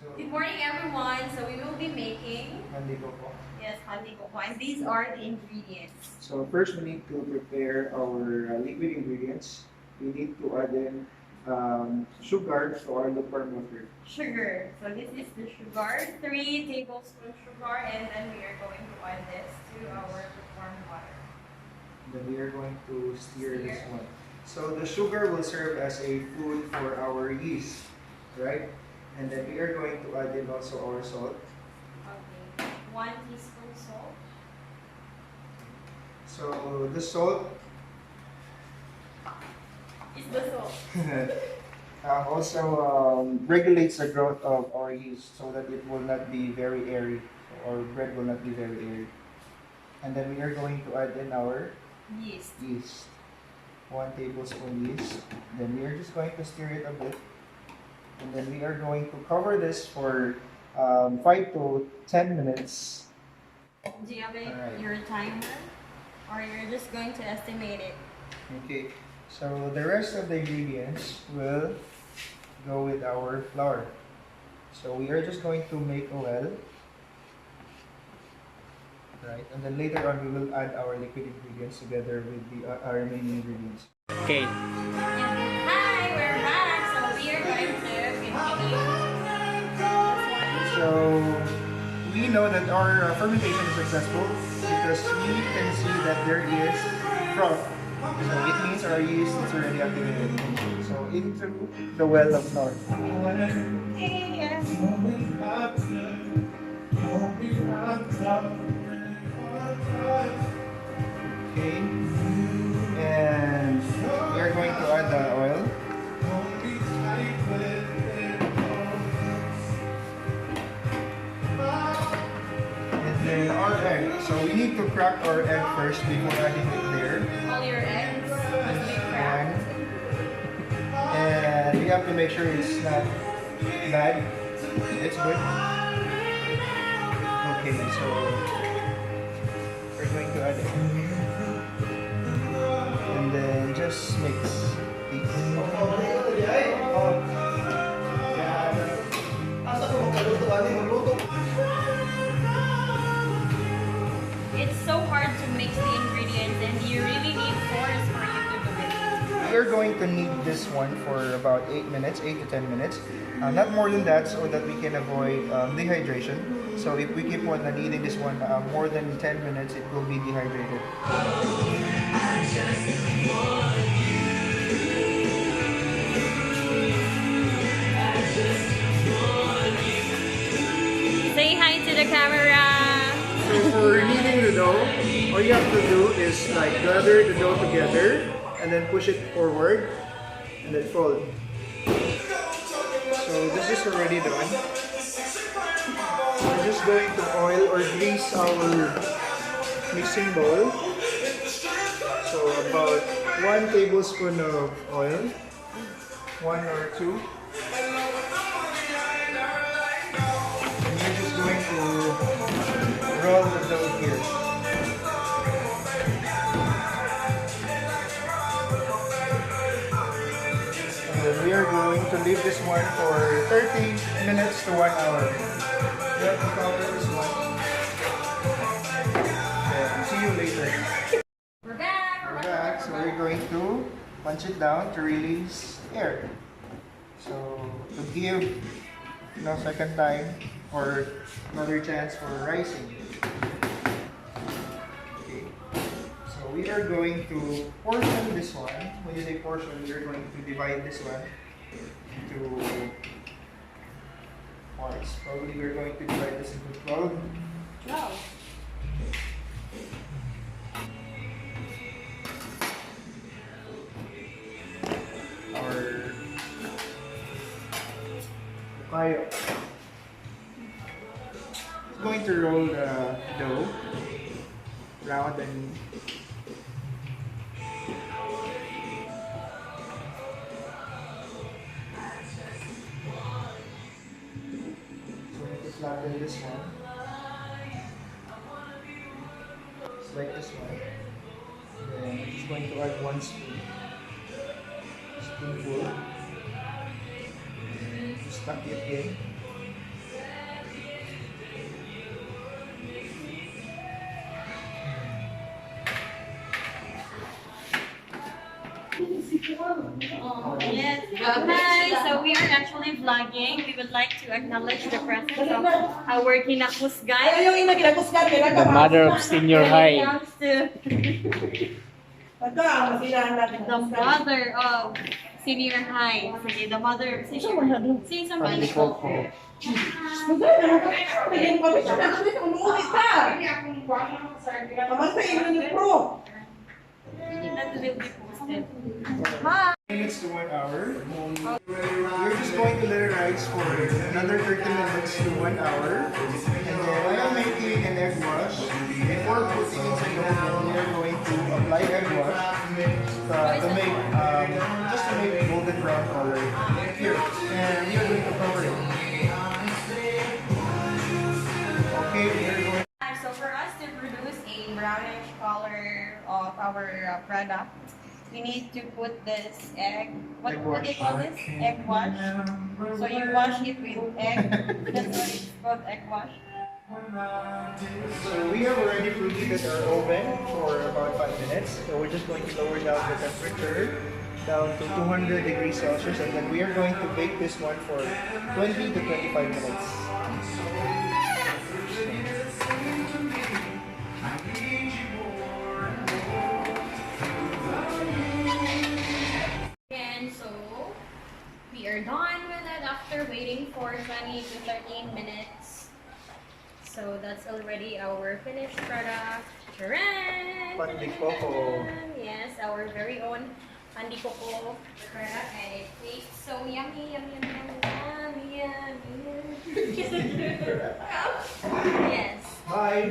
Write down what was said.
Good morning, everyone. So we will be making Handi Coco. yes, handi coco, and these are the ingredients. So first we need to prepare our liquid ingredients. We need to add in sugar to our lukewarm water. Sugar. So this is the sugar, 3 tablespoons sugar, and then we are going to add this to our warm water. Then we are going to stir this one. So the sugar will serve as a food for our yeast, right? And then we are going to add in also our salt. Okay, 1 teaspoon salt. So the salt Is the salt. also regulates the growth of our yeast so that it will not be very airy. So our bread will not be very airy. And then we are going to add in our Yeast. yeast. 1 tablespoon yeast. Then we are just going to stir it a bit. And then we are going to cover this for 5 to 10 minutes. Do you have Alright. your timer? Or you're just going to estimate it? Okay, so the rest of the ingredients will go with our flour. So we are just going to make oil. Right, and then later on we will add our liquid ingredients together with the our remaining ingredients. Okay. Hi, we're back. So we are going to continue. So we know that our fermentation is successful because we can see that there is froth. So it means our yeast is already activated. So into the well of flour. Okay, and we are going to add the oil. And then our egg. So we need to crack our egg first before adding it there. All your eggs must be cracked. And we have to make sure it's not bad. It's good. Okay, so we're going to add it. And then just mix. It's so hard to mix the ingredients, and you really need force for you to do it. We are going to knead this one for about 8 minutes, 8 to 10 minutes. Not more than that so that we can avoid dehydration. So if we keep on kneading this one more than 10 minutes, it will be dehydrated. Say hi to the camera. So for kneading the dough, all you have to do is like gather the dough together and then push it forward and then fold. So this is already done. We're just going to oil or grease our mixing bowl. So about 1 tablespoon of oil, 1 or 2. And you're just going to roll the dough here. And we are going to leave this one for 30 minutes to 1 hour. We have to cover this one. And see you later. We're back. We're back, so we're going to punch it down to release air. So to give second time or another chance for rising. Okay. So we are going to portion this one. When you say portion, we are going to divide this one into parts. Probably we're going to divide this into 12. Wow. Our Coco. It's going to roll the dough round and flatten this one. Select this one. Then I'm just going to add 1 spoonful. And stuck it in. Yes. Hi. So we are actually vlogging. We would like to acknowledge the presence of our kinakusgan. The mother of senior high. The mother of senior high. Sige, the mother of senior high. Say something. Coco. That will be posted. Hi. Minutes to 1 hour. We're just going to let it rise for another 30 minutes to 1 hour. And then I am making an egg wash. Before putting inside the oven, we are going to apply egg wash to make, just to make golden brown color. Here. And we are going to cover it. Okay, we are going. So for us to produce a brownish color of our product, we need to put this egg. What do they call this? Egg wash. So you wash it with egg. That's what it's called, egg wash. So we have already preheated our oven for about 5 minutes. So we're just going to lower down the temperature down to 200 degrees Celsius, and then we are going to bake this one for 20 to 25 minutes. And so we are done with it after waiting for 20 to 13 minutes. So that's already our finished product. Charan! Pandi Coco. Yes, our very own Pandi Coco product, and it tastes so yummy, yummy, yummy, yummy, yummy, yummy. Yes. Bye.